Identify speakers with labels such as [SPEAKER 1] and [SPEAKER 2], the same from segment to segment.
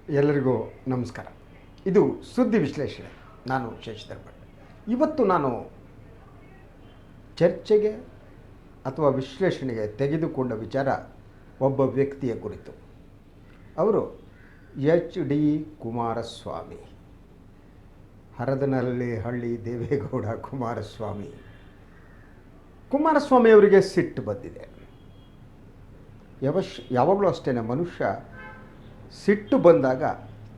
[SPEAKER 1] ಎಲ್ಲರಿಗೂ ನಮಸ್ಕಾರ. ಇದು ಸುದ್ದಿ ವಿಶ್ಲೇಷಣೆ. ನಾನು ಶಶಿಧರ್ ಭಟ್. ಇವತ್ತು ನಾನು ಚರ್ಚೆಗೆ ಅಥವಾ ವಿಶ್ಲೇಷಣೆಗೆ ತೆಗೆದುಕೊಂಡ ವಿಚಾರ ಒಬ್ಬ ವ್ಯಕ್ತಿಯ ಕುರಿತು. ಅವರು HD ಕುಮಾರಸ್ವಾಮಿ, ಹರದನಹಳ್ಳಿ ದೇವೇಗೌಡ ಕುಮಾರಸ್ವಾಮಿ ಅವರಿಗೆ ಸಿಟ್ಟು ಬಂದಿದೆ. ಯಾವಾಗಲೂ ಅಷ್ಟೇ, ಮನುಷ್ಯ ಸಿಟ್ಟು ಬಂದಾಗ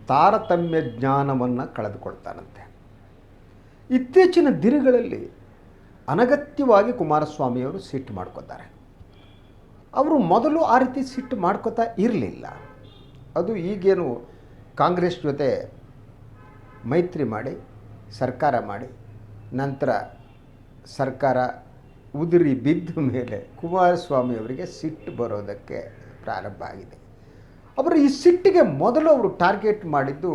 [SPEAKER 1] ತಾರತಮ್ಯ ಜ್ಞಾನವನ್ನು ಕಳೆದುಕೊಳ್ತಾನಂತೆ. ಇತ್ತೀಚಿನ ದಿನಗಳಲ್ಲಿ ಅನಗತ್ಯವಾಗಿ ಕುಮಾರಸ್ವಾಮಿಯವರು ಸಿಟ್ಟು ಮಾಡ್ಕೋತಾರೆ. ಅವರು ಮೊದಲು ಆ ರೀತಿ ಸಿಟ್ಟು ಮಾಡ್ಕೋತಾ ಇರಲಿಲ್ಲ. ಅದು ಈಗೇನು ಕಾಂಗ್ರೆಸ್ ಜೊತೆ ಮೈತ್ರಿ ಮಾಡಿ ಸರ್ಕಾರ ಮಾಡಿ ನಂತರ ಸರ್ಕಾರ ಉದುರಿ ಬಿದ್ದ ಮೇಲೆ ಕುಮಾರಸ್ವಾಮಿಯವರಿಗೆ ಸಿಟ್ಟು ಬರೋದಕ್ಕೆ ಪ್ರಾರಂಭ ಆಗಿದೆ. ಅವರು ಈ ಸಿಟ್ಟಿಗೆ ಮೊದಲು ಅವರು ಟಾರ್ಗೆಟ್ ಮಾಡಿದ್ದು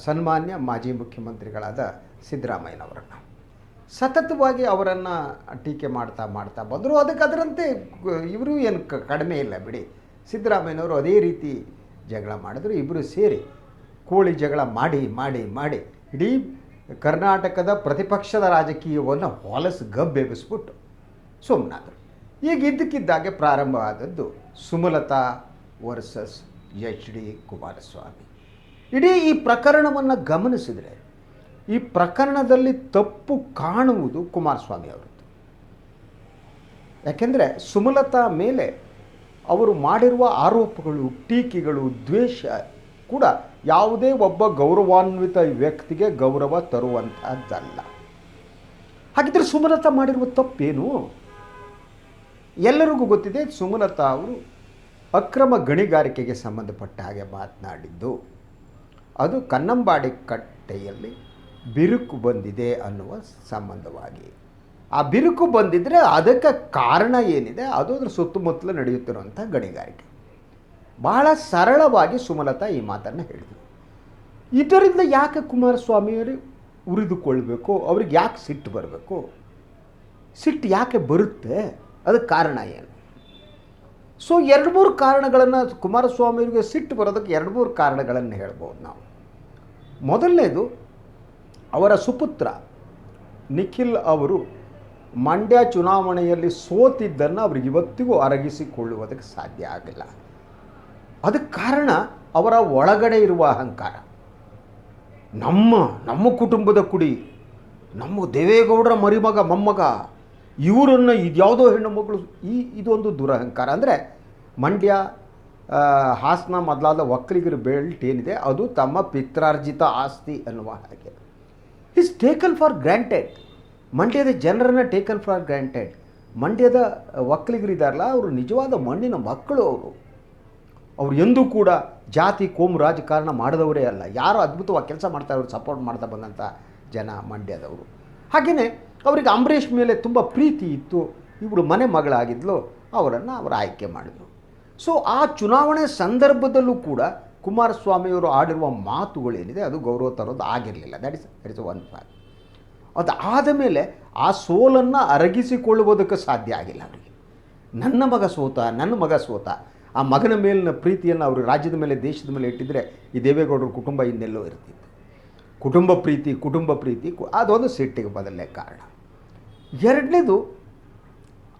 [SPEAKER 1] ಸನ್ಮಾನ್ಯ ಮಾಜಿ ಮುಖ್ಯಮಂತ್ರಿಗಳಾದ ಸಿದ್ದರಾಮಯ್ಯನವರನ್ನು. ಸತತವಾಗಿ ಅವರನ್ನು ಟೀಕೆ ಮಾಡ್ತಾ ಬಂದರು. ಅದರಂತೆ ಇವರು ಏನು ಕಡಿಮೆ ಇಲ್ಲ ಬಿಡಿ. ಸಿದ್ದರಾಮಯ್ಯನವರು ಅದೇ ರೀತಿ ಜಗಳ ಮಾಡಿದ್ರು. ಇಬ್ಬರು ಸೇರಿ ಕೋಳಿ ಜಗಳ ಮಾಡಿ ಇಡೀ ಕರ್ನಾಟಕದ ಪ್ರತಿಪಕ್ಷದ ರಾಜಕೀಯವನ್ನು ಹೊಲಸು ಗಬ್ಬೆಬ್ಬಿಸ್ಬಿಟ್ಟು ಸುಮ್ಮನಾದರು. ಈಗ ಇದ್ದಕ್ಕಿದ್ದಾಗೆ ಪ್ರಾರಂಭ ಆದದ್ದು ಸುಮಲತಾ ವರ್ಸಸ್ HD ಕುಮಾರಸ್ವಾಮಿ. ಇಡೀ ಈ ಪ್ರಕರಣವನ್ನು ಗಮನಿಸಿದರೆ ಈ ಪ್ರಕರಣದಲ್ಲಿ ತಪ್ಪು ಕಾಣುವುದು ಕುಮಾರಸ್ವಾಮಿ ಅವರದ್ದು. ಯಾಕೆಂದರೆ ಸುಮಲತಾ ಮೇಲೆ ಅವರು ಮಾಡಿರುವ ಆರೋಪಗಳು, ಟೀಕೆಗಳು, ದ್ವೇಷ ಕೂಡ ಯಾವುದೇ ಒಬ್ಬ ಗೌರವಾನ್ವಿತ ವ್ಯಕ್ತಿಗೆ ಗೌರವ ತರುವಂಥದ್ದಲ್ಲ. ಹಾಗಿದ್ರೆ ಸುಮಲತಾ ಮಾಡಿರುವ ತಪ್ಪೇನು? ಎಲ್ಲರಿಗೂ ಗೊತ್ತಿದೆ, ಸುಮಲತಾ ಅವರು ಅಕ್ರಮ ಗಣಿಗಾರಿಕೆಗೆ ಸಂಬಂಧಪಟ್ಟ ಹಾಗೆ ಮಾತನಾಡಿದ್ದು. ಅದು ಕನ್ನಂಬಾಡಿ ಕಟ್ಟೆಯಲ್ಲಿ ಬಿರುಕು ಬಂದಿದೆ ಅನ್ನುವ ಸಂಬಂಧವಾಗಿ. ಆ ಬಿರುಕು ಬಂದಿದ್ದರೆ ಅದಕ್ಕೆ ಕಾರಣ ಏನಿದೆ, ಅದು ಅದರ ಸುತ್ತಮುತ್ತಲು ನಡೆಯುತ್ತಿರುವಂಥ ಗಣಿಗಾರಿಕೆ. ಬಹಳ ಸರಳವಾಗಿ ಸುಮಲತಾ ಈ ಮಾತನ್ನು ಹೇಳಿದರು. ಇದರಿಂದ ಯಾಕೆ ಕುಮಾರಸ್ವಾಮಿಯವರು ಉರಿದುಕೊಳ್ಬೇಕು? ಅವ್ರಿಗೆ ಯಾಕೆ ಸಿಟ್ಟು ಬರಬೇಕು? ಸಿಟ್ಟು ಯಾಕೆ ಬರುತ್ತೆ? ಅದಕ್ಕೆ ಕಾರಣ ಏನು? ಸೊ 2-3 ಕಾರಣಗಳನ್ನು, ಕುಮಾರಸ್ವಾಮಿಯವರಿಗೆ ಸಿಟ್ಟು ಬರೋದಕ್ಕೆ 2-3 ಕಾರಣಗಳನ್ನು ಹೇಳ್ಬೋದು ನಾವು. ಮೊದಲನೇದು, ಅವರ ಸುಪುತ್ರ ನಿಖಿಲ್ ಅವರು ಮಂಡ್ಯ ಚುನಾವಣೆಯಲ್ಲಿ ಸೋತಿದ್ದನ್ನು ಅವ್ರಿಗೆ ಇವತ್ತಿಗೂ ಅರಗಿಸಿಕೊಳ್ಳುವುದಕ್ಕೆ ಸಾಧ್ಯ ಆಗಿಲ್ಲ. ಅದಕ್ಕೆ ಕಾರಣ ಅವರ ಒಳಗಡೆ ಇರುವ ಅಹಂಕಾರ. ನಮ್ಮ ಕುಟುಂಬದ ಕುಡಿ, ನಮ್ಮ ದೇವೇಗೌಡರ ಮರಿಮಗ ಮೊಮ್ಮಗ, ಇವರನ್ನು ಇದ್ಯಾವುದೋ ಹೆಣ್ಣು ಮಕ್ಕಳು, ಇದೊಂದು ದುರಹಂಕಾರ. ಅಂದರೆ ಮಂಡ್ಯ, ಹಾಸನ ಮೊದಲಾದ ಒಕ್ಕಲಿಗರ ಬೆಲ್ಟ್ ಏನಿದೆ ಅದು ತಮ್ಮ ಪಿತ್ರಾರ್ಜಿತ ಆಸ್ತಿ ಅನ್ನುವ ಹಾಗೆ ಈಸ್ ಟೇಕನ್ ಫಾರ್ ಗ್ರ್ಯಾಂಟೆಡ್. ಮಂಡ್ಯದ ಜನರನ್ನು ಟೇಕನ್ ಫಾರ್ ಗ್ರ್ಯಾಂಟೆಡ್. ಮಂಡ್ಯದ ಒಕ್ಕಲಿಗರಿದ್ದಾರಲ್ಲ, ಅವರು ನಿಜವಾದ ಮಣ್ಣಿನ ಮಕ್ಕಳು. ಅವರು ಎಂದೂ ಕೂಡ ಜಾತಿ ಕೋಮು ರಾಜಕಾರಣ ಮಾಡಿದವರೇ ಅಲ್ಲ. ಯಾರು ಅದ್ಭುತವಾಗಿ ಕೆಲಸ ಮಾಡ್ತಾರೆ, ಅವರು ಸಪೋರ್ಟ್ ಮಾಡ್ತಾ ಬಂದಂಥ ಜನ ಮಂಡ್ಯದವರು. ಹಾಗೆಯೇ ಅವರಿಗೆ ಅಂಬರೀಷ್ ಮೇಲೆ ತುಂಬ ಪ್ರೀತಿ ಇತ್ತು. ಇವಳು ಮನೆ ಮಗಳಾಗಿದ್ಲು, ಅವರನ್ನು ಅವರು ಆಯ್ಕೆ ಮಾಡಿದರು. ಸೊ ಆ ಚುನಾವಣೆ ಸಂದರ್ಭದಲ್ಲೂ ಕೂಡ ಕುಮಾರಸ್ವಾಮಿಯವರು ಆಡಿರುವ ಮಾತುಗಳೇನಿದೆ ಅದು ಗೌರವ ತರೋದು ಆಗಿರಲಿಲ್ಲ. That is one fact. ಅದು ಆದ ಮೇಲೆ ಆ ಸೋಲನ್ನು ಅರಗಿಸಿಕೊಳ್ಳುವುದಕ್ಕೆ ಸಾಧ್ಯ ಆಗಿಲ್ಲ ಅವರಿಗೆ. ನನ್ನ ಮಗ ಸೋತ, ಆ ಮಗನ ಮೇಲಿನ ಪ್ರೀತಿಯನ್ನು ಅವರು ರಾಜ್ಯದ ಮೇಲೆ, ದೇಶದ ಮೇಲೆ ಇಟ್ಟಿದ್ರೆ ಈ ದೇವೇಗೌಡರ ಕುಟುಂಬ ಇನ್ನೆಲ್ಲೋ ಇರ್ತಿತ್ತು. ಕುಟುಂಬ ಪ್ರೀತಿ ಅದೊಂದು ಸಿಟ್ಟಿಗೆ ಬದಲೇ ಕಾರಣ. ಎರಡನೇದು,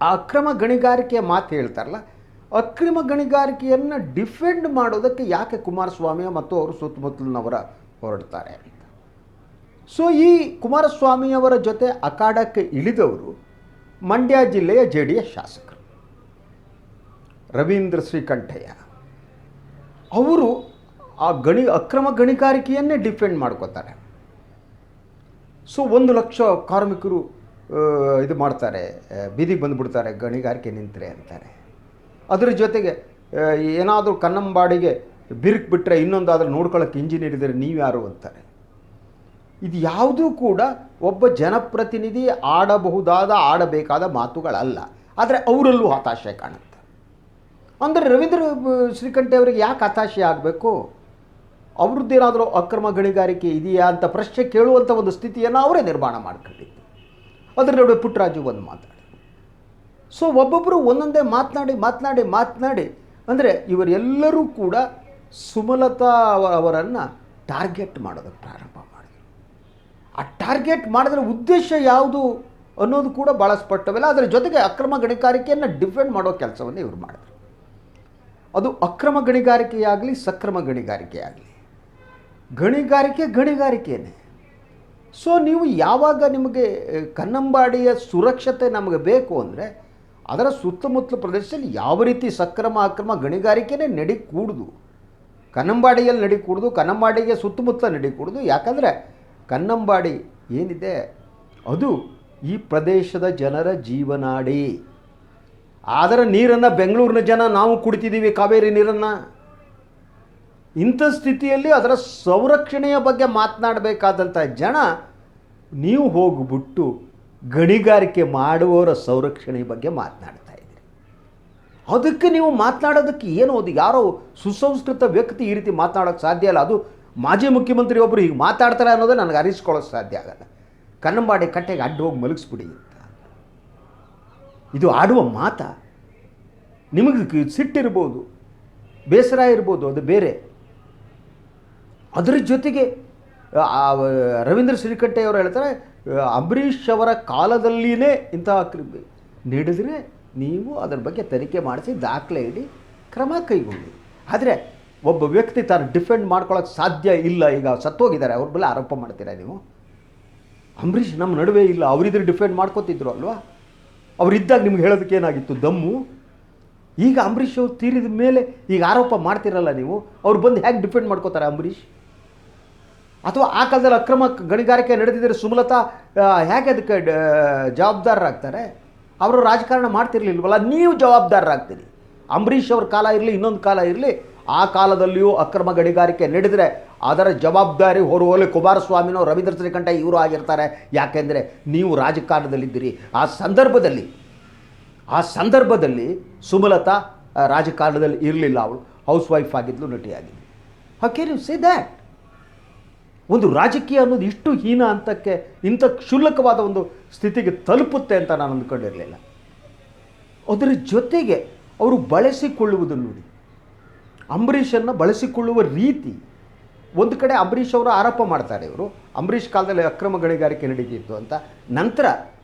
[SPEAKER 1] ಆ ಅಕ್ರಮ ಗಣಿಗಾರಿಕೆಯ ಮಾತು ಹೇಳ್ತಾರಲ್ಲ, ಅಕ್ರಮ ಗಣಿಗಾರಿಕೆಯನ್ನು ಡಿಫೆಂಡ್ ಮಾಡೋದಕ್ಕೆ ಯಾಕೆ ಕುಮಾರಸ್ವಾಮಿ ಮತ್ತು ಅವರು ಸುತ್ತಮುತ್ತಲಿನವರ ಹೊರಡ್ತಾರೆ ಅಂತ. ಸೊ ಈ ಕುಮಾರಸ್ವಾಮಿಯವರ ಜೊತೆ ಅಖಾಡಕ್ಕೆ ಇಳಿದವರು ಮಂಡ್ಯ ಜಿಲ್ಲೆಯ JDS ಶಾಸಕರು ರವೀಂದ್ರ ಶ್ರೀಕಂಠಯ್ಯ. ಅವರು ಆ ಅಕ್ರಮ ಗಣಿಗಾರಿಕೆಯನ್ನೇ ಡಿಫೆಂಡ್ ಮಾಡ್ಕೋತಾರೆ. ಸೊ 1 ಲಕ್ಷ ಕಾರ್ಮಿಕರು ಇದು ಮಾಡ್ತಾರೆ, ಬೀದಿಗೆ ಬಂದುಬಿಡ್ತಾರೆ ಗಣಿಗಾರಿಕೆ ನಿಂತರೆ ಅಂತಾರೆ. ಅದರ ಜೊತೆಗೆ ಏನಾದರೂ ಕನ್ನಂಬಾಡಿಗೆ ಬಿರುಕು ಬಿಟ್ಟರೆ ಇನ್ನೊಂದಾದರೂ ನೋಡ್ಕೊಳ್ಳೋಕ್ಕೆ ಇಂಜಿನಿಯರ್ ಇದ್ದರೆ ನೀವ್ಯಾರು ಅಂತಾರೆ. ಇದು ಯಾವುದೂ ಕೂಡ ಒಬ್ಬ ಜನಪ್ರತಿನಿಧಿ ಆಡಬೇಕಾದ ಮಾತುಗಳಲ್ಲ. ಆದರೆ ಅವರಲ್ಲೂ ಹತಾಶೆ ಕಾಣುತ್ತೆ. ಅಂದರೆ ರವೀಂದ್ರ ಶ್ರೀಕಂಠೆ ಅವರಿಗೆ ಯಾಕೆ ಹತಾಶೆ ಆಗಬೇಕು? ಅವ್ರದ್ದೇನಾದರೂ ಅಕ್ರಮ ಗಣಿಗಾರಿಕೆ ಇದೆಯಾ ಅಂತ ಪ್ರಶ್ನೆ ಕೇಳುವಂಥ ಒಂದು ಸ್ಥಿತಿಯನ್ನು ಅವರೇ ನಿರ್ಮಾಣ ಮಾಡ್ಕೊಂಡಿದ್ದು. ಅದರ ನಡುವೆ ಪುಟ್ಟರಾಜು ಒಂದು ಮಾತಾಡಿ. ಸೊ ಒಬ್ಬೊಬ್ಬರು ಒಂದೊಂದೇ ಮಾತನಾಡಿ ಅಂದರೆ ಇವರೆಲ್ಲರೂ ಕೂಡ ಸುಮಲತಾ ಅವರನ್ನು ಟಾರ್ಗೆಟ್ ಮಾಡೋದಕ್ಕೆ ಪ್ರಾರಂಭ ಮಾಡಿದರು. ಆ ಟಾರ್ಗೆಟ್ ಮಾಡಿದ್ರೆ ಉದ್ದೇಶ ಯಾವುದು ಅನ್ನೋದು ಕೂಡ ಭಾಳ ಸ್ಪಷ್ಟವಿಲ್ಲ. ಅದರ ಜೊತೆಗೆ ಅಕ್ರಮ ಗಣಿಗಾರಿಕೆಯನ್ನು ಡಿಫೆಂಡ್ ಮಾಡೋ ಕೆಲಸವನ್ನು ಇವರು ಮಾಡಿದ್ರು. ಅದು ಅಕ್ರಮ ಗಣಿಗಾರಿಕೆಯಾಗಲಿ ಸಕ್ರಮ ಗಣಿಗಾರಿಕೆಯಾಗಲಿ, ಗಣಿಗಾರಿಕೆಯೇ. ಸೊ ನೀವು ಯಾವಾಗ ನಿಮಗೆ ಕನ್ನಂಬಾಡಿಯ ಸುರಕ್ಷತೆ ನಮಗೆ ಬೇಕು ಅಂದರೆ ಅದರ ಸುತ್ತಮುತ್ತಲ ಪ್ರದೇಶದಲ್ಲಿ ಯಾವ ರೀತಿ ಸಕ್ರಮ ಅಕ್ರಮ ಗಣಿಗಾರಿಕೆನೇ ನಡಿಕೂಡ್ದು, ಕನ್ನಂಬಾಡಿಯಲ್ಲಿ ನಡಿಕೂಡ್ದು, ಕನ್ನಂಬಾಡಿಗೆ ಸುತ್ತಮುತ್ತಲ ನಡಿಕೂಡ್ದು. ಯಾಕಂದರೆ ಕನ್ನಂಬಾಡಿ ಏನಿದೆ ಅದು ಈ ಪ್ರದೇಶದ ಜನರ ಜೀವನಾಡಿ. ಅದರ ನೀರನ್ನು ಬೆಂಗಳೂರಿನ ಜನ ನಾವು ಕುಡಿತಿದ್ದೀವಿ, ಕಾವೇರಿ ನೀರನ್ನು. ಇಂಥ ಸ್ಥಿತಿಯಲ್ಲಿ ಅದರ ಸಂರಕ್ಷಣೆಯ ಬಗ್ಗೆ ಮಾತನಾಡಬೇಕಾದಂಥ ಜನ ನೀವು ಹೋಗ್ಬಿಟ್ಟು ಗಣಿಗಾರಿಕೆ ಮಾಡುವವರ ಸಂರಕ್ಷಣೆಯ ಬಗ್ಗೆ ಮಾತನಾಡ್ತಾ ಇದ್ದೀರಿ. ಅದಕ್ಕೆ ನೀವು ಮಾತನಾಡೋದಕ್ಕೆ ಏನೋ ಅದು ಯಾರೋ ಸುಸಂಸ್ಕೃತ ವ್ಯಕ್ತಿ ಈ ರೀತಿ ಮಾತನಾಡೋಕ್ಕೆ ಸಾಧ್ಯ ಇಲ್ಲ. ಅದು ಮಾಜಿ ಮುಖ್ಯಮಂತ್ರಿ ಒಬ್ಬರು ಹೀಗೆ ಮಾತಾಡ್ತಾರೆ ಅನ್ನೋದೇ ನನಗೆ ಅರಿಸ್ಕೊಳ್ಳೋಕ್ಕೆ ಸಾಧ್ಯ ಆಗಲ್ಲ. ಕನ್ನಂಬಾಡಿ ಕಟ್ಟೆಗೆ ಅಡ್ಡ ಹೋಗಿ ಮಲಗಿಸ್ಬಿಡಿ ಅಂತ. ಇದು ಆಡುವ ಮಾತಾ? ನಿಮಗೆ ಸಿಟ್ಟಿರ್ಬೋದು, ಬೇಸರ ಇರ್ಬೋದು, ಅದು ಬೇರೆ. ಅದರ ಜೊತೆಗೆ ರವೀಂದ್ರ ಶ್ರೀಕಂಠಯ್ಯವರು ಹೇಳ್ತಾರೆ, ಅಂಬರೀಷ್ ಅವರ ಕಾಲದಲ್ಲಿಯೇ ಇಂತಹ ನಡೆದರೆ ನೀವು ಅದರ ಬಗ್ಗೆ ತನಿಖೆ ಮಾಡಿಸಿ ದಾಖಲೆ ಇಡಿ, ಕ್ರಮ ಕೈಗೊಳ್ಳಿ. ಆದರೆ ಒಬ್ಬ ವ್ಯಕ್ತಿ ತಾನು ಡಿಫೆಂಡ್ ಮಾಡ್ಕೊಳ್ಳೋಕ್ಕೆ ಸಾಧ್ಯ ಇಲ್ಲ, ಈಗ ಸತ್ತೋಗಿದ್ದಾರೆ, ಅವ್ರ ಮೇಲೆ ಆರೋಪ ಮಾಡ್ತೀರಾ ನೀವು? ಅಂಬರೀಷ್ ನಮ್ಮ ನಡುವೆ ಇಲ್ಲ, ಅವರಿದ್ರೆ ಡಿಫೆಂಡ್ ಮಾಡ್ಕೋತಿದ್ರು ಅಲ್ವಾ? ಅವರಿದ್ದಾಗ ನಿಮ್ಗೆ ಹೇಳೋದಕ್ಕೆ ಏನಾಗಿತ್ತು ದಮ್ಮು? ಈಗ ಅಂಬರೀಷ್ ಅವ್ರು ತೀರಿದ ಮೇಲೆ ಈಗ ಆರೋಪ ಮಾಡ್ತಿರಲ್ಲ ನೀವು, ಅವ್ರು ಬಂದು ಹೇಗೆ ಡಿಫೆಂಡ್ ಮಾಡ್ಕೋತಾರೆ ಅಂಬರೀಷ್? ಅಥವಾ ಆ ಕಾಲದಲ್ಲಿ ಅಕ್ರಮ ಗಣಿಗಾರಿಕೆ ನಡೆದಿದ್ದರೆ ಸುಮಲತಾ ಹೇಗೆ ಅದಕ್ಕೆ ಜವಾಬ್ದಾರರಾಗ್ತಾರೆ? ಅವರು ರಾಜಕಾರಣ ಮಾಡ್ತಿರ್ಲಿಲ್ವಲ್ಲ, ನೀವು ಜವಾಬ್ದಾರರಾಗ್ತೀರಿ. ಅಂಬರೀಷ್ ಅವ್ರ ಕಾಲ ಇರಲಿ, ಇನ್ನೊಂದು ಕಾಲ ಇರಲಿ, ಆ ಕಾಲದಲ್ಲಿಯೂ ಅಕ್ರಮ ಗಣಿಗಾರಿಕೆ ನಡೆದರೆ ಅದರ ಜವಾಬ್ದಾರಿ ಹೊರಹೋಲಿ ಕುಮಾರಸ್ವಾಮಿನೋ ರವೀಂದ್ರ ಶ್ರೀಕಂಠ ಇವರು ಆಗಿರ್ತಾರೆ. ಯಾಕೆಂದರೆ ನೀವು ರಾಜಕಾರಣದಲ್ಲಿದ್ದೀರಿ. ಆ ಸಂದರ್ಭದಲ್ಲಿ ಸುಮಲತಾ ರಾಜಕಾರಣದಲ್ಲಿ ಇರಲಿಲ್ಲ, ಅವಳು ಹೌಸ್ ವೈಫ್ ಆಗಿದ್ಲು, ನಟಿಯಾಗಿದ್ಲು. How can you say that? ಒಂದು ರಾಜಕೀಯ ಅನ್ನೋದು ಇಷ್ಟು ಹೀನ ಹಂತಕ್ಕೆ, ಇಂಥ ಕ್ಷುಲ್ಲಕವಾದ ಒಂದು ಸ್ಥಿತಿಗೆ ತಲುಪುತ್ತೆ ಅಂತ ನಾನು ಅಂದ್ಕೊಂಡಿರಲಿಲ್ಲ. ಅದರ ಜೊತೆಗೆ ಅವರು ಬಳಸಿಕೊಳ್ಳುವುದು ನೋಡಿ, ಅಂಬರೀಷನ್ನು ಬಳಸಿಕೊಳ್ಳುವ ರೀತಿ. ಒಂದು ಕಡೆ ಅಂಬರೀಷ್ ಅವರು ಆರೋಪ ಮಾಡ್ತಾರೆ, ಇವರು ಅಂಬರೀಷ್ ಕಾಲದಲ್ಲಿ ಅಕ್ರಮ ಗಣಿಗಾರಿಕೆ ನಡೀತಿತ್ತು ಅಂತ. ನಂತರ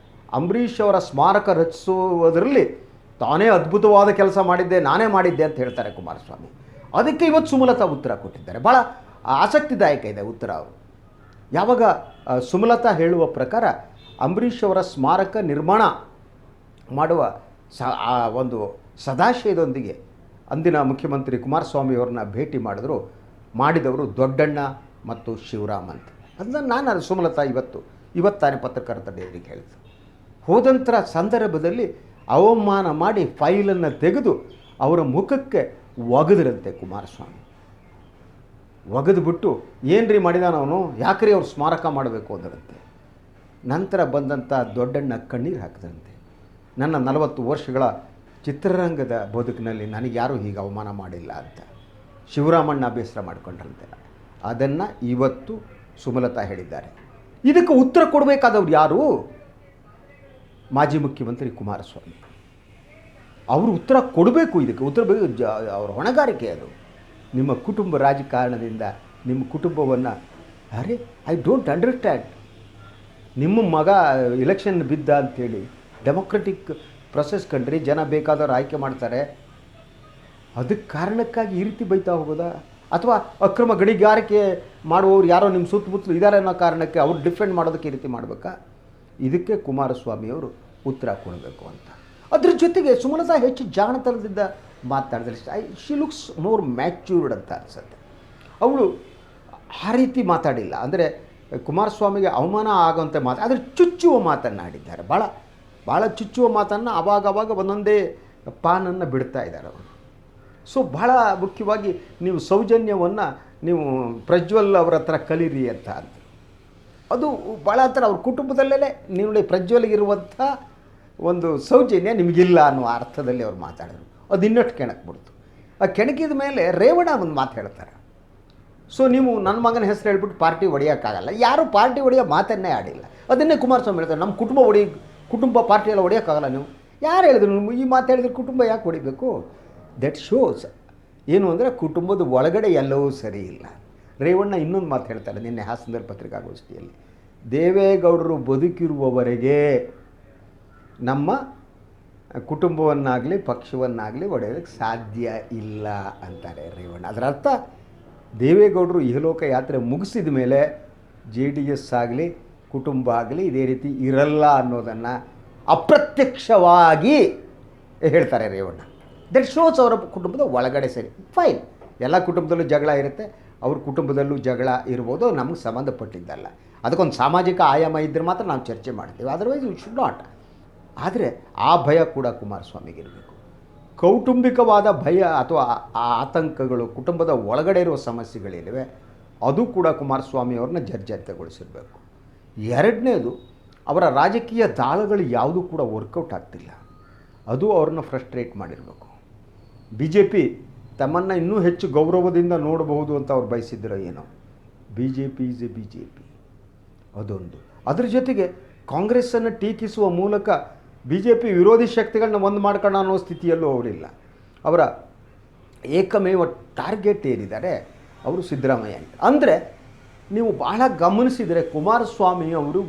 [SPEAKER 1] ಅಂಬರೀಷ್ ಅವರ ಸ್ಮಾರಕ ರಚಿಸುವುದರಲ್ಲಿ ತಾನೇ ಅದ್ಭುತವಾದ ಕೆಲಸ ಮಾಡಿದ್ದೆ, ನಾನೇ ಮಾಡಿದ್ದೆ ಅಂತ ಹೇಳ್ತಾರೆ ಕುಮಾರಸ್ವಾಮಿ. ಅದಕ್ಕೆ ಇವತ್ತು ಸುಮಲತಾ ಉತ್ತರ ಕೊಟ್ಟಿದ್ದಾರೆ. ಭಾಳ ಆಸಕ್ತಿದಾಯಕ ಇದೆ ಉತ್ತರ. ಅವರು ಯಾವಾಗ ಸುಮಲತಾ ಹೇಳುವ ಪ್ರಕಾರ ಅಂಬರೀಷ್ ಅವರ ಸ್ಮಾರಕ ನಿರ್ಮಾಣ ಮಾಡುವ ಒಂದು ಸದಾಶಯದೊಂದಿಗೆ ಅಂದಿನ ಮುಖ್ಯಮಂತ್ರಿ ಕುಮಾರಸ್ವಾಮಿಯವ್ರನ್ನ ಭೇಟಿ ಮಾಡಿದವರು ದೊಡ್ಡಣ್ಣ ಮತ್ತು ಶಿವರಾಮ್ ಅಂತ. ಅದನ್ನು ನಾನು ಸುಮಲತಾ ಇವತ್ತಾನೆ ಪತ್ರಕರ್ತರಿಗೆ ಹೇಳಿದ್ರು. ಹೋದಂತರ ಸಂದರ್ಭದಲ್ಲಿ ಅವಮಾನ ಮಾಡಿ ಫೈಲನ್ನು ತೆಗೆದು ಅವರ ಮುಖಕ್ಕೆ ಒಗೆದ್ರಂತೆ ಕುಮಾರಸ್ವಾಮಿ. ಒಗೆದುಬಿಟ್ಟು ಏನ್ರಿ ಮಾಡಿದಾನವನು, ಯಾಕ್ರಿ ಅವ್ರು ಸ್ಮಾರಕ ಮಾಡಬೇಕು ಅಂದ್ರಂತೆ. ನಂತರ ಬಂದಂಥ ದೊಡ್ಡಣ್ಣ ಕಣ್ಣೀರು ಹಾಕಿದಂತೆ. ನನ್ನ 40 ವರ್ಷಗಳ ಚಿತ್ರರಂಗದ ಬದುಕಿನಲ್ಲಿ ನನಗೆ ಯಾರೂ ಹೀಗೆ ಅವಮಾನ ಮಾಡಿಲ್ಲ ಅಂತ ಶಿವರಾಮಣ್ಣ ಬೇಸರ ಮಾಡಿಕೊಂಡ್ರಂತೆ. ಅದನ್ನು ಇವತ್ತು ಸುಮಲತಾ ಹೇಳಿದ್ದಾರೆ. ಇದಕ್ಕೆ ಉತ್ತರ ಕೊಡಬೇಕಾದವ್ರು ಯಾರು? ಮಾಜಿ ಮುಖ್ಯಮಂತ್ರಿ ಕುಮಾರಸ್ವಾಮಿ ಅವರು ಉತ್ತರ ಕೊಡಬೇಕು. ಇದಕ್ಕೆ ಉತ್ತರ ಬೇಕು, ಅವರ ಹೊಣೆಗಾರಿಕೆ ಅದು. ನಿಮ್ಮ ಕುಟುಂಬ ರಾಜಕಾರಣದಿಂದ ನಿಮ್ಮ ಕುಟುಂಬವನ್ನು, ಅರೆ ಐ ಡೋಂಟ್ ಅಂಡರ್ಸ್ಟ್ಯಾಂಡ್. ನಿಮ್ಮ ಮಗ ಎಲೆಕ್ಷನ್ ಬಿದ್ದ ಅಂಥೇಳಿ ಡೆಮೊಕ್ರೆಟಿಕ್ ಪ್ರೊಸೆಸ್ ಕಂಡ್ರಿ, ಜನ ಬೇಕಾದವ್ರು ಆಯ್ಕೆ ಮಾಡ್ತಾರೆ. ಅದಕ್ಕೆ ಕಾರಣಕ್ಕಾಗಿ ಈ ರೀತಿ ಬೈತಾ ಹೋಗೋದಾ? ಅಥವಾ ಅಕ್ರಮ ಗಣಿಗಾರಿಕೆ ಮಾಡುವವರು ಯಾರೋ ನಿಮ್ಮ ಸುತ್ತಮುತ್ತಲು ಇದ್ದಾರೆ ಅನ್ನೋ ಕಾರಣಕ್ಕೆ ಅವ್ರು ಡಿಫೆಂಡ್ ಮಾಡೋದಕ್ಕೆ ಈ ರೀತಿ ಮಾಡಬೇಕಾ? ಇದಕ್ಕೆ ಕುಮಾರಸ್ವಾಮಿಯವರು ಉತ್ತರ ಕೊಡಬೇಕು ಅಂತ. ಅದ್ರ ಜೊತೆಗೆ ಸುಮಲತಾ ಹೆಚ್ಚು ಜಾಣತನದಿಂದ ಮಾತಾಡಿದ್ರೆ ಶಿ ಲುಕ್ಸ್ ಮೋರ್ ಮ್ಯಾಚ್ಯೂರ್ಡ್ ಅಂತ ಅನಿಸುತ್ತೆ. ಅವಳು ಆ ರೀತಿ ಮಾತಾಡಿಲ್ಲ. ಅಂದರೆ ಕುಮಾರಸ್ವಾಮಿಗೆ ಅವಮಾನ ಆಗೋಂಥ ಮಾತು, ಆದರೆ ಚುಚ್ಚುವ ಮಾತನ್ನು ಆಡಿದ್ದಾರೆ. ಭಾಳ ಚುಚ್ಚುವ ಮಾತನ್ನು ಅವಾಗವಾಗ ಒಂದೊಂದೇ ಪಾನನ್ನು ಬಿಡ್ತಾ ಇದ್ದಾರೆ ಅವರು. ಸೊ ಭಾಳ ಮುಖ್ಯವಾಗಿ ನೀವು ಸೌಜನ್ಯವನ್ನು ನೀವು ಪ್ರಜ್ವಲ್ ಅವರ ಹತ್ರ ಕಲೀರಿ ಅಂತ ಅದು ಭಾಳ ಹತ್ರ ಅವ್ರ ಕುಟುಂಬದಲ್ಲೇ ನೀವು ಪ್ರಜ್ವಲ್ಗಿರುವಂಥ ಒಂದು ಸೌಜನ್ಯ ನಿಮಗಿಲ್ಲ ಅನ್ನೋ ಅರ್ಥದಲ್ಲಿ ಅವ್ರು ಮಾತಾಡಿದ್ರು. ಅದು ಇನ್ನಷ್ಟು ಕೆಣಕ್ಬಿಡ್ತು. ಆ ಕೆಣಕಿದ ಮೇಲೆ ರೇವಣ್ಣ ಒಂದು ಮಾತು ಹೇಳ್ತಾರೆ. ಸೊ ನೀವು ನನ್ನ ಮಗನ ಹೆಸರು ಹೇಳ್ಬಿಟ್ಟು ಪಾರ್ಟಿ ಹೊಡೆಯೋಕ್ಕಾಗಲ್ಲ. ಯಾರು ಪಾರ್ಟಿ ಹೊಡೆಯೋ ಮಾತನ್ನೇ ಆಡಿಲ್ಲ. ಅದನ್ನೇ ಕುಮಾರಸ್ವಾಮಿ ಹೇಳ್ತಾರೆ, ನಮ್ಮ ಕುಟುಂಬ ಪಾರ್ಟಿಯೆಲ್ಲ ಹೊಡೆಯೋಕ್ಕಾಗಲ್ಲ. ನೀವು ಯಾರು ಹೇಳಿದ್ರು? ಈ ಮಾತು ಹೇಳಿದ್ರೆ ಕುಟುಂಬ ಯಾಕೆ ಹೊಡಿಬೇಕು? ದಟ್ ಶೋಸ್ ಏನು ಅಂದರೆ ಕುಟುಂಬದ ಒಳಗಡೆ ಎಲ್ಲವೂ ಸರಿ ಇಲ್ಲ. ರೇವಣ್ಣ ಇನ್ನೊಂದು ಮಾತು ಹೇಳ್ತಾರೆ ನಿನ್ನೆ ಹಾಸನದಲ್ಲಿ ಪತ್ರಿಕಾಗೋಷ್ಠಿಯಲ್ಲಿ, ದೇವೇಗೌಡರು ಬದುಕಿರುವವರೆಗೆ ನಮ್ಮ ಕುಟುಂಬವನ್ನಾಗಲಿ ಪಕ್ಷವನ್ನಾಗಲಿ ಒಡೆಯೋದಕ್ಕೆ ಸಾಧ್ಯ ಇಲ್ಲ ಅಂತಾರೆ ರೇವಣ್ಣ. ಅದರ ಅರ್ಥ ದೇವೇಗೌಡರು ಇಹಲೋಕ ಯಾತ್ರೆ ಮುಗಿಸಿದ ಮೇಲೆ JDS ಆಗಲಿ ಕುಟುಂಬ ಆಗಲಿ ಇದೇ ರೀತಿ ಇರಲ್ಲ ಅನ್ನೋದನ್ನು ಅಪ್ರತ್ಯಕ್ಷವಾಗಿ ಹೇಳ್ತಾರೆ ರೇವಣ್ಣ. ದಟ್ ಶೋಸ್ ಅವರ ಕುಟುಂಬದ ಒಳಗಡೆ ಸರಿ. ಫೈನ್, ಎಲ್ಲ ಕುಟುಂಬದಲ್ಲೂ ಜಗಳ ಇರುತ್ತೆ, ಅವ್ರ ಕುಟುಂಬದಲ್ಲೂ ಜಗಳ ಇರ್ಬೋದು, ನಮಗೆ ಸಂಬಂಧಪಟ್ಟಿದ್ದಲ್ಲ. ಅದಕ್ಕೊಂದು ಸಾಮಾಜಿಕ ಆಯಾಮ ಇದ್ದರೆ ಮಾತ್ರ ನಾವು ಚರ್ಚೆ ಮಾಡ್ತೀವಿ, ಅದರ್ವೈಸ್ ಯು ಶುಡ್ ನಾಟ್. ಆದರೆ ಆ ಭಯ ಕೂಡ ಕುಮಾರಸ್ವಾಮಿಗಿರಬೇಕು. ಕೌಟುಂಬಿಕವಾದ ಭಯ ಅಥವಾ ಆ ಆತಂಕಗಳು, ಕುಟುಂಬದ ಒಳಗಡೆ ಇರುವ ಸಮಸ್ಯೆಗಳೇನಿವೆ ಅದು ಕೂಡ ಕುಮಾರಸ್ವಾಮಿಯವ್ರನ್ನ ಜರ್ಜರಿತಗೊಳಿಸಿರಬೇಕು. ಎರಡನೇದು, ಅವರ ರಾಜಕೀಯ ದಾಳಗಳು ಯಾವುದೂ ಕೂಡ ವರ್ಕೌಟ್ ಆಗ್ತಿಲ್ಲ, ಅದು ಅವ್ರನ್ನ ಫ್ರಸ್ಟ್ರೇಟ್ ಮಾಡಿರಬೇಕು. BJP ತಮ್ಮನ್ನು ಇನ್ನೂ ಹೆಚ್ಚು ಗೌರವದಿಂದ ನೋಡಬಹುದು ಅಂತ ಅವ್ರು ಬಯಸಿದ್ದರೋ ಏನೋ. BJP ಈಸ್ ಎ BJP ಅದೊಂದು. ಅದರ ಜೊತೆಗೆ ಕಾಂಗ್ರೆಸ್ಸನ್ನು ಟೀಕಿಸುವ ಮೂಲಕ BJP ವಿರೋಧಿ ಶಕ್ತಿಗಳನ್ನ ಒಂದು ಮಾಡ್ಕೊಳ್ಳೋ ಅನ್ನೋ ಸ್ಥಿತಿಯಲ್ಲೂ ಅವರಿಲ್ಲ. ಅವರ ಏಕಮೇವ ಟಾರ್ಗೆಟ್ ಏನಿದ್ದಾರೆ ಅವರು ಸಿದ್ದರಾಮಯ್ಯ. ಅಂದರೆ ನೀವು ಬಹಳ ಗಮನಿಸಿದರೆ ಕುಮಾರಸ್ವಾಮಿ ಅವರು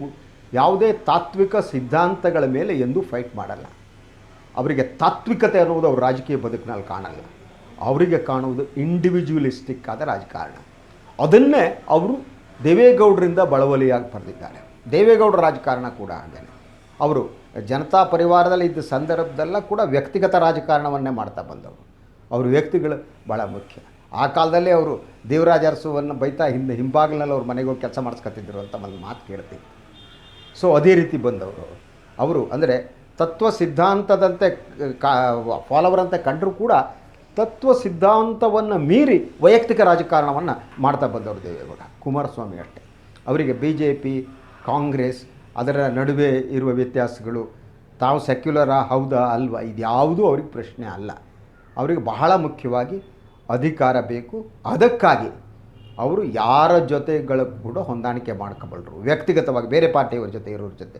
[SPEAKER 1] ಯಾವುದೇ ತಾತ್ವಿಕ ಸಿದ್ಧಾಂತಗಳ ಮೇಲೆ ಎಂದೂ ಫೈಟ್ ಮಾಡಲ್ಲ. ಅವರಿಗೆ ತಾತ್ವಿಕತೆ ಅನ್ನೋದು ಅವ್ರ ರಾಜಕೀಯ ಬದುಕಿನಲ್ಲಿ ಕಾಣಲ್ಲ. ಅವರಿಗೆ ಕಾಣುವುದು ಇಂಡಿವಿಜುವಲಿಸ್ಟಿಕ್ ಆದ ರಾಜಕಾರಣ. ಅದನ್ನೇ ಅವರು ದೇವೇಗೌಡರಿಂದ ಬಳವಲಿಯಾಗಿ ಪಡೆದಿದ್ದಾರೆ. ದೇವೇಗೌಡರ ರಾಜಕಾರಣ ಕೂಡ ಹಾಗೇನೆ. ಅವರು ಜನತಾ ಪರಿವಾರದಲ್ಲಿ ಇದ್ದ ಸಂದರ್ಭದಲ್ಲ ಕೂಡ ವ್ಯಕ್ತಿಗತ ರಾಜಕಾರಣವನ್ನೇ ಮಾಡ್ತಾ ಬಂದವರು. ಅವ್ರ ವ್ಯಕ್ತಿಗಳು ಭಾಳ ಮುಖ್ಯ. ಆ ಕಾಲದಲ್ಲೇ ಅವರು ದೇವರಾಜ ಅರಸುವನ್ನು ಬೈತಾ ಹಿಂಬಾಗಿಲಿನಲ್ಲಿ ಅವ್ರ ಮನೆಗೆ ಹೋಗಿ ಕೆಲಸ ಮಾಡಿಸ್ಕೊತಿದ್ರು ಅಂತ ಒಂದು ಮಾತು ಕೇಳ್ತೀವಿ. ಸೊ ಅದೇ ರೀತಿ ಬಂದವರು ಅವರು. ಅಂದರೆ ತತ್ವ ಸಿದ್ಧಾಂತದಂತೆ ಫಾಲೋವರ್ ಅಂತ ಕಂಡರೂ ಕೂಡ ತತ್ವ ಸಿದ್ಧಾಂತವನ್ನು ಮೀರಿ ವೈಯಕ್ತಿಕ ರಾಜಕಾರಣವನ್ನು ಮಾಡ್ತಾ ಬಂದವರು ದೇವೇಗೌಡ. ಕುಮಾರಸ್ವಾಮಿ ಅಷ್ಟೇ. ಅವರಿಗೆ BJP ಕಾಂಗ್ರೆಸ್ ಅದರ ನಡುವೆ ಇರುವ ವ್ಯತ್ಯಾಸಗಳು, ತಾವು ಸೆಕ್ಯುಲರಾ ಹೌದಾ ಅಲ್ವಾ, ಇದ್ಯಾವುದೂ ಅವ್ರಿಗೆ ಪ್ರಶ್ನೆ ಅಲ್ಲ. ಅವರಿಗೆ ಬಹಳ ಮುಖ್ಯವಾಗಿ ಅಧಿಕಾರ ಬೇಕು. ಅದಕ್ಕಾಗಿ ಅವರು ಯಾರ ಜೊತೆಗಳು ಕೂಡ ಹೊಂದಾಣಿಕೆ ಮಾಡ್ಕೊಬಲ್ಲರು. ವ್ಯಕ್ತಿಗತವಾಗಿ ಬೇರೆ ಪಾರ್ಟಿಯವರ ಜೊತೆ ಇರೋರ ಜೊತೆ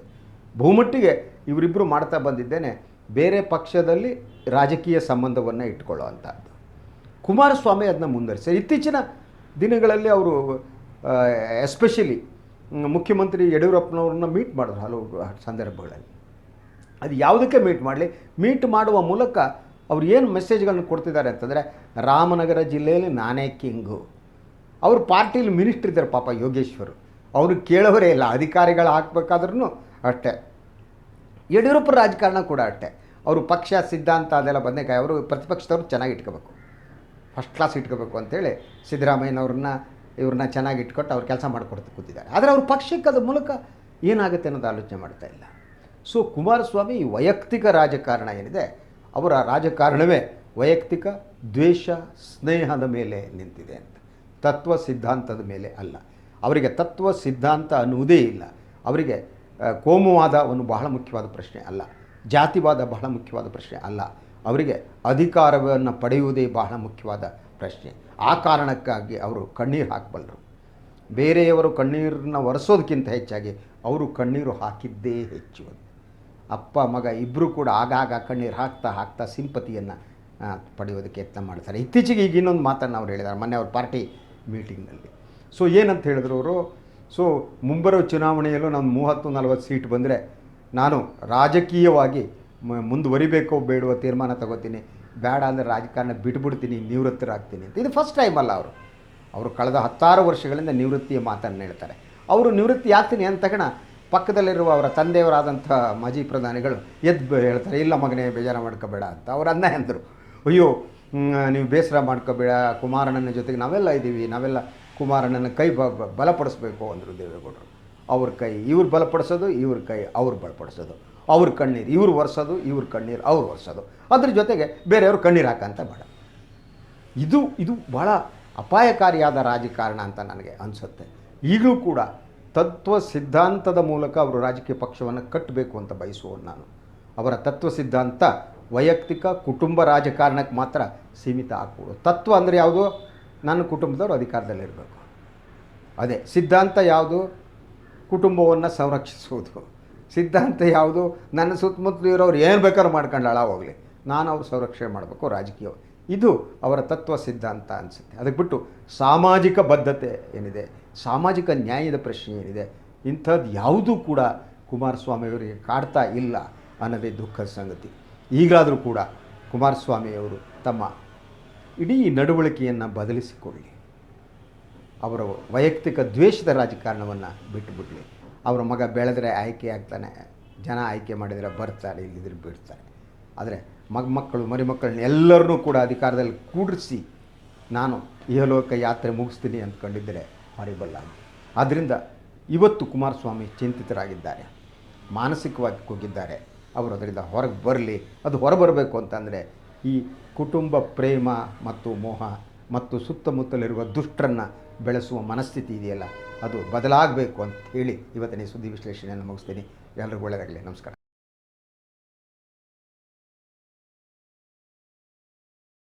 [SPEAKER 1] ಬಹುಮಟ್ಟಿಗೆ ಇವರಿಬ್ಬರು ಮಾಡ್ತಾ ಬಂದಿದ್ದೇನೆ ಬೇರೆ ಪಕ್ಷದಲ್ಲಿ ರಾಜಕೀಯ ಸಂಬಂಧವನ್ನು ಇಟ್ಕೊಳ್ಳೋ ಅಂಥದ್ದು. ಕುಮಾರಸ್ವಾಮಿ ಅದನ್ನ ಮುಂದುವರಿಸಿ ಇತ್ತೀಚಿನ ದಿನಗಳಲ್ಲಿ ಅವರು ಎಸ್ಪೆಷಲಿ ಮುಖ್ಯಮಂತ್ರಿ ಯಡಿಯೂರಪ್ಪನವ್ರನ್ನ ಮೀಟ್ ಮಾಡಿದ್ರು ಹಲವು ಸಂದರ್ಭಗಳಲ್ಲಿ. ಅದು ಯಾವುದಕ್ಕೆ ಮೀಟ್ ಮಾಡಲಿ, ಮೀಟ್ ಮಾಡುವ ಮೂಲಕ ಅವ್ರು ಏನು ಮೆಸೇಜ್ಗಳನ್ನ ಕೊಡ್ತಿದ್ದಾರೆ ಅಂತಂದರೆ, ರಾಮನಗರ ಜಿಲ್ಲೆಯಲ್ಲಿ ನಾನೇ ಕಿಂಗು. ಅವರು ಪಾರ್ಟಿಲಿ ಮಿನಿಸ್ಟ್ರ್ ಇದ್ದಾರೆ ಪಾಪ ಯೋಗೇಶ್ವರು, ಅವ್ರಿಗೆ ಕೇಳೋರೇ ಇಲ್ಲ. ಅಧಿಕಾರಿಗಳು ಹಾಕ್ಬೇಕಾದ್ರೂ ಅಷ್ಟೇ. ಯಡಿಯೂರಪ್ಪರ ರಾಜಕಾರಣ ಕೂಡ ಅಷ್ಟೇ. ಅವರು ಪಕ್ಷ ಸಿದ್ಧಾಂತ ಅದೆಲ್ಲ ಬಂದೇಕಾಯಿ ಅವರು ಪ್ರತಿಪಕ್ಷದವ್ರು ಚೆನ್ನಾಗಿ ಇಟ್ಕೋಬೇಕು, ಫಸ್ಟ್ ಕ್ಲಾಸ್ ಇಟ್ಕೋಬೇಕು ಅಂತೇಳಿ ಸಿದ್ದರಾಮಯ್ಯನವ್ರನ್ನ ಇವ್ರನ್ನ ಚೆನ್ನಾಗಿ ಇಟ್ಕೊಟ್ಟು ಅವ್ರು ಕೆಲಸ ಮಾಡಿಕೊಡ್ತಾ ಕೂತಿದ್ದಾರೆ. ಆದರೆ ಅವ್ರ ಪಕ್ಷಕ್ಕೆ ಅದ್ರ ಮೂಲಕ ಏನಾಗುತ್ತೆ ಅನ್ನೋದು ಆಲೋಚನೆ ಮಾಡ್ತಾ ಇಲ್ಲ. ಸೊ ಕುಮಾರಸ್ವಾಮಿ ಈ ವೈಯಕ್ತಿಕ ರಾಜಕಾರಣ ಏನಿದೆ ಅವರ ರಾಜಕಾರಣವೇ ವೈಯಕ್ತಿಕ ದ್ವೇಷ ಸ್ನೇಹದ ಮೇಲೆ ನಿಂತಿದೆ ಅಂತ, ತತ್ವ ಸಿದ್ಧಾಂತದ ಮೇಲೆ ಅಲ್ಲ. ಅವರಿಗೆ ತತ್ವ ಸಿದ್ಧಾಂತ ಅನ್ನುವುದೇ ಇಲ್ಲ. ಅವರಿಗೆ ಕೋಮುವಾದ ಒಂದು ಬಹಳ ಮುಖ್ಯವಾದ ಪ್ರಶ್ನೆ ಅಲ್ಲ, ಜಾತಿವಾದ ಬಹಳ ಮುಖ್ಯವಾದ ಪ್ರಶ್ನೆ ಅಲ್ಲ. ಅವರಿಗೆ ಅಧಿಕಾರವನ್ನು ಪಡೆಯುವುದೇ ಬಹಳ ಮುಖ್ಯವಾದ ಪ್ರಶ್ನೆ. ಆ ಕಾರಣಕ್ಕಾಗಿ ಅವರು ಕಣ್ಣೀರು ಹಾಕಬಲ್ಲರು. ಬೇರೆಯವರು ಕಣ್ಣೀರನ್ನ ಒರೆಸೋದಕ್ಕಿಂತ ಹೆಚ್ಚಾಗಿ ಅವರು ಕಣ್ಣೀರು ಹಾಕಿದ್ದೇ ಹೆಚ್ಚು. ಅಪ್ಪ ಮಗ ಇಬ್ಬರು ಕೂಡ ಆಗಾಗ ಕಣ್ಣೀರು ಹಾಕ್ತಾ ಸಿಂಪತಿಯನ್ನು ಪಡೆಯೋದಕ್ಕೆ ಯತ್ನ ಮಾಡ್ತಾರೆ. ಇತ್ತೀಚೆಗೆ ಈಗ ಇನ್ನೊಂದು ಮಾತನ್ನು ಅವ್ರು ಹೇಳಿದ್ದಾರೆ ಮೊನ್ನೆ ಅವ್ರ ಪಾರ್ಟಿ ಮೀಟಿಂಗ್ನಲ್ಲಿ. ಸೊ ಏನಂತ ಹೇಳಿದ್ರು ಅವರು, ಸೊ ಮುಂಬರೋ ಚುನಾವಣೆಯಲ್ಲೂ ನಾನು 30-40 ಸೀಟ್ ಬಂದರೆ ನಾನು ರಾಜಕೀಯವಾಗಿ ಮುಂದುವರಿಬೇಕೋ ಬೇಡುವ ತೀರ್ಮಾನ ತಗೋತೀನಿ, ಬೇಡ ಅಂದರೆ ರಾಜಕಾರಣ ಬಿಟ್ಬಿಡ್ತೀನಿ, ನಿವೃತ್ತರಾಗ್ತೀನಿ ಅಂತ. ಇದು ಫಸ್ಟ್ ಟೈಮ್ ಅಲ್ಲ. ಅವರು ಕಳೆದ 10 ವರ್ಷಗಳಿಂದ ನಿವೃತ್ತಿಯ ಮಾತನ್ನು ಹೇಳ್ತಾರೆ. ಅವರು ನಿವೃತ್ತಿ ಆಗ್ತೀನಿ ಅಂದ ತಕ್ಷಣ ಪಕ್ಕದಲ್ಲಿರುವ ಅವರ ತಂದೆಯವರಾದಂಥ ಮಾಜಿ ಪ್ರಧಾನಿಗಳು ಎದ್ದು ಹೇಳ್ತಾರೆ, ಇಲ್ಲ ಮಗನೇ ಬೇಜಾರು ಮಾಡ್ಕೋಬೇಡ ಅಂತ. ಅವ್ರು ಅನ್ನ ಅಂದರು, ಅಯ್ಯೋ ನೀವು ಬೇಸರ ಮಾಡ್ಕೋಬೇಡ, ಕುಮಾರಣ್ಣನ ಜೊತೆಗೆ ನಾವೆಲ್ಲ ಇದ್ದೀವಿ, ನಾವೆಲ್ಲ ಕುಮಾರಣ್ಣನ ಕೈ ಬಲಪಡಿಸ್ಬೇಕು ಅಂದರು ದೇವೇಗೌಡರು. ಅವ್ರ ಕೈ ಇವ್ರು ಬಲಪಡಿಸೋದು, ಇವ್ರ ಕೈ ಅವ್ರು ಬಲಪಡಿಸೋದು, ಅವ್ರ ಕಣ್ಣೀರು ಇವ್ರು ಒರೆಸೋದು, ಇವ್ರ ಕಣ್ಣೀರು ಅವ್ರು ಒರೆಸೋದು, ಅದ್ರ ಜೊತೆಗೆ ಬೇರೆಯವರು ಕಣ್ಣೀರು ಹಾಕಂತ ಬೇಡ. ಇದು ಭಾಳ ಅಪಾಯಕಾರಿಯಾದ ರಾಜಕಾರಣ ಅಂತ ನನಗೆ ಅನಿಸುತ್ತೆ. ಈಗಲೂ ಕೂಡ ತತ್ವ ಸಿದ್ಧಾಂತದ ಮೂಲಕ ಅವರು ರಾಜಕೀಯ ಪಕ್ಷವನ್ನು ಕಟ್ಟಬೇಕು ಅಂತ ಬಯಸುವನು ನಾನು. ಅವರ ತತ್ವ ಸಿದ್ಧಾಂತ ವೈಯಕ್ತಿಕ ಕುಟುಂಬ ರಾಜಕಾರಣಕ್ಕೆ ಮಾತ್ರ ಸೀಮಿತ ಆಗ್ಬೋದು. ತತ್ವ ಅಂದರೆ ಯಾವುದು? ನನ್ನ ಕುಟುಂಬದವರು ಅಧಿಕಾರದಲ್ಲಿರಬೇಕು. ಅದೇ ಸಿದ್ಧಾಂತ ಯಾವುದು? ಕುಟುಂಬವನ್ನು ಸಂರಕ್ಷಿಸುವುದು. ಸಿದ್ಧಾಂತ ಯಾವುದು? ನನ್ನ ಸುತ್ತಮುತ್ತಲು ಇರೋರು ಏನು ಬೇಕಾದ್ರೂ ಮಾಡ್ಕೊಂಡು ಹೋಗಲಿ, ನಾನು ಅವ್ರು ಸಂರಕ್ಷಣೆ ಮಾಡಬೇಕು ರಾಜಕೀಯ. ಇದು ಅವರ ತತ್ವ ಸಿದ್ಧಾಂತ ಅನಿಸುತ್ತೆ. ಅದಕ್ಕೆ ಬಿಟ್ಟು ಸಾಮಾಜಿಕ ಬದ್ಧತೆ ಏನಿದೆ, ಸಾಮಾಜಿಕ ನ್ಯಾಯದ ಪ್ರಶ್ನೆ ಏನಿದೆ, ಇಂಥದ್ದು ಯಾವುದೂ ಕೂಡ ಕುಮಾರಸ್ವಾಮಿಯವರಿಗೆ ಕಾಡ್ತಾ ಇಲ್ಲ ಅನ್ನೋದೇ ದುಃಖದ ಸಂಗತಿ. ಈಗಲಾದರೂ ಕೂಡ ಕುಮಾರಸ್ವಾಮಿಯವರು ತಮ್ಮ ಇಡೀ ನಡವಳಿಕೆಯನ್ನು ಬದಲಿಸಿಕೊಳ್ಳಿ. ಅವರ ವೈಯಕ್ತಿಕ ದ್ವೇಷದ ರಾಜಕಾರಣವನ್ನು ಬಿಟ್ಟುಬಿಡಲಿ. ಅವರ ಮಗ ಬೆಳೆದರೆ ಆಯ್ಕೆ ಆಗ್ತಾನೆ, ಜನ ಆಯ್ಕೆ ಮಾಡಿದರೆ ಬರ್ತಾರೆ, ಇಲ್ಲಿದ್ರೆ ಬಿಡ್ತಾರೆ. ಆದರೆ ಮಕ್ಕಳು ಮರಿಮಕ್ಕಳನ್ನ ಎಲ್ಲರನ್ನೂ ಕೂಡ ಅಧಿಕಾರದಲ್ಲಿ ಕೂಡಿಸಿ ನಾನು ಇಹಲೋಕ ಯಾತ್ರೆ ಮುಗಿಸ್ತೀನಿ ಅಂದ್ಕೊಂಡಿದ್ದರೆ ಮರಿಬಲ್ಲ. ಆದ್ದರಿಂದ ಇವತ್ತು ಕುಮಾರಸ್ವಾಮಿ ಚಿಂತಿತರಾಗಿದ್ದಾರೆ, ಮಾನಸಿಕವಾಗಿ ಕುಗ್ಗಿದ್ದಾರೆ. ಅವರು ಅದರಿಂದ ಹೊರಗೆ ಬರಲಿ. ಅದು ಹೊರಬರಬೇಕು ಅಂತಂದರೆ ಈ ಕುಟುಂಬ ಪ್ರೇಮ ಮತ್ತು ಮೋಹ ಮತ್ತು ಸುತ್ತಮುತ್ತಲಿರುವ ದುಷ್ಟರನ್ನು ಬೆಳೆಸುವ ಮನಸ್ಥಿತಿ ಇದೆಯಲ್ಲ, ಅದು ಬದಲಾಗಬೇಕು ಅಂತ ಹೇಳಿ ಇವತ್ತಿನ ಈ ಸುದ್ದಿ ವಿಶ್ಲೇಷಣೆಯನ್ನು ಮುಗಿಸ್ತೀನಿ. ಎಲ್ಲರಿಗೂ ಒಳ್ಳೆಯದಾಗಲಿ. ನಮಸ್ಕಾರ.